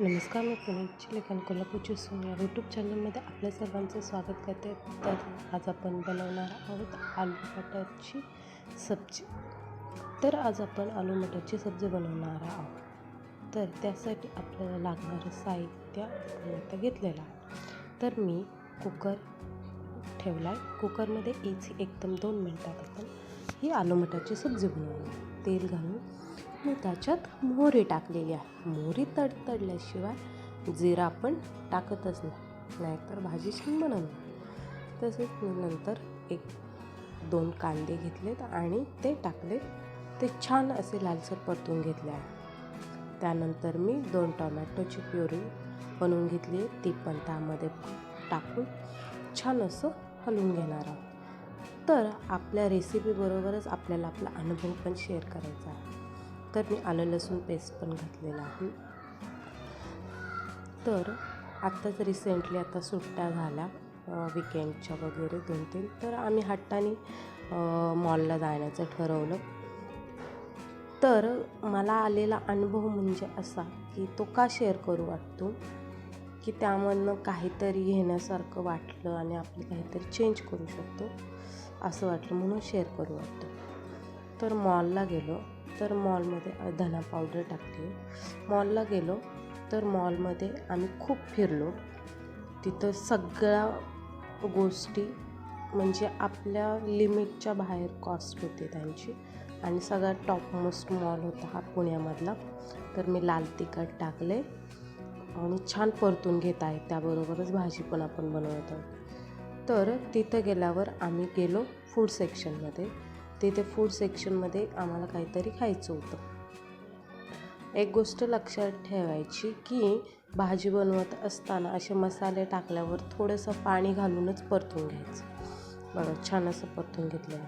नमस्कार, मी पुण्याची लेखन कोल्हापूरची सून या यूट्यूब चॅनलमध्ये आपल्या सर्वांचे स्वागत करते. तर आज आपण बनवणार आहोत आलू मटरची सब्जी. तर आज आपण आलू मटरची सब्जी बनवणार आहोत. तर त्यासाठी आपल्याला लागणारं साहित्य आपण आता घेतलेलं आहे. तर मी कुकर ठेवला आहे. कुकरमध्ये एकदम 2 मिनटात आपण ही आलू मटरची सब्जी बनवणार. तेल घालून मी त्याच्यात मोहरी टाकलेली आहे. मोहरी तडतडल्याशिवाय जिरा आपण टाकतच नाही, नाहीतर भाजी छान बनवणार. तसेच मी नंतर 1-2 कांदे घेतलेत आणि ते टाकले. ते छान असे लालसर परतून घेतले आहे. त्यानंतर मी 2 टोमॅटोची प्युरी बनवून घेतली आहे. ती पण त्यामध्ये टाकून छान असं हलवून घेणार आहोत. तर आपल्या रेसिपीबरोबरच आपल्याला आपला अनुभव पण शेअर करायचा आहे. तर मी आलं लसूण पेस्ट पण घातलेला आहे. तर आत्ताच रिसेंटली आता सुट्ट्या झाल्या विकेंडच्या वगैरे 2-3, तर आम्ही हट्टाने मॉलला जाण्याचं ठरवलं. तर मला आलेला अनुभव म्हणजे असा की तो का शेअर करू वाटतो की त्यामधनं काहीतरी घेण्यासारखं वाटलं आणि आपलं काहीतरी चेंज करू शकतो असं वाटलं, म्हणून शेअर करू वाटतं. तर मॉलला गेलो, तर मॉलमध्ये धना पावडर टाकली. मॉलला गेलो तर मॉलमध्ये आम्ही खूप फिरलो. तिथं सगळ्या गोष्टी म्हणजे आपल्या लिमिटच्या बाहेर कॉस्ट होते त्यांची, आणि सगळ्यात टॉपमोस्ट मॉल होता हा पुण्यामधला. तर मी लाल तिखट टाकले आणि छान परतून घेत आहे. त्याबरोबरच भाजी पण आपण बनवत आहोत. तर तिथं गेल्यावर आम्ही गेलो फूड सेक्शनमध्ये. तिथे फूड सेक्शनमध्ये आम्हाला काहीतरी खायचं होतं. एक गोष्ट लक्षात ठेवायची की भाजी बनवत असताना असे मसाले टाकल्यावर थोडंसं पाणी घालूनच परतून घ्यायचं. बघा, छान असं परतून घेतलं.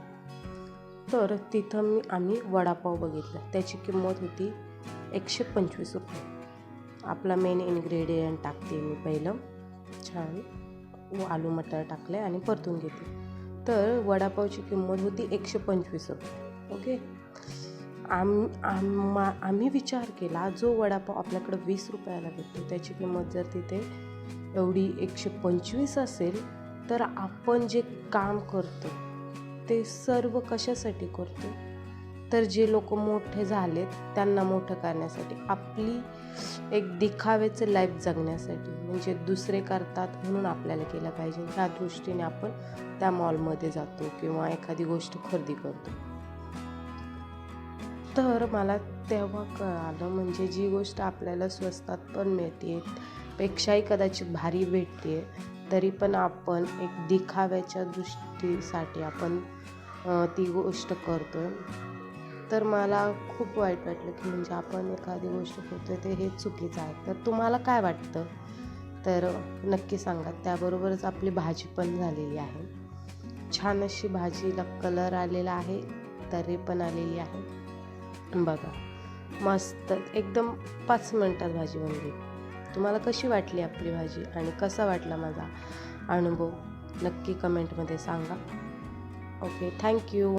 तर तिथं आम्ही वडापाव बघितला. त्याची किंमत होती 125 रुपये. आपला मेन इन्ग्रेडियंट टाकते मी पहिलं. छान आलू मटर टाकले आणि परतून घेते. तर वडापावची किंमत होती 125 रुपये. ओके. आम्ही विचार केला, जो वडापाव आपल्याकडं 20 रुपयाला भेटतो त्याची किंमत जर तिथे एवढी 125 असेल, तर आपण जे काम करतो ते सर्व कशासाठी करतो? तर जे लोक मोठे झालेत त्यांना मोठं करण्यासाठी, आपली एक दिखाव्याचं लाईफ जगण्यासाठी. म्हणजे दुसरे करतात म्हणून आपल्याला केलं पाहिजे, ह्या दृष्टीने आपण त्या मॉलमध्ये जातो किंवा एखादी गोष्ट खरेदी करतो. तर मला तेव्हा कळालं, म्हणजे जी गोष्ट आपल्याला स्वस्तात पण मिळते, पेक्षाही कदाचित भारी भेटते, तरी पण आपण एक दिखाव्याच्या दृष्टीसाठी आपण ती गोष्ट करतो. तर मला खूप वाईट वाटलं की म्हणजे आपण एखादी गोष्ट करतो ते हे चुकीचं आहे. तर तुम्हाला काय वाटतं? तर नक्की सांगा. त्याबरोबरच आपली भाजी पण झालेली आहे. छान अशी भाजीला कलर आलेला आहे, तरी पण आलेली आहे. बघा, मस्त एकदम 5 मिनटात भाजी बनली. तुम्हाला कशी वाटली आपली भाजी आणि कसा वाटला माझा अनुभव? नक्की कमेंटमध्ये सांगा. Okay, thank you.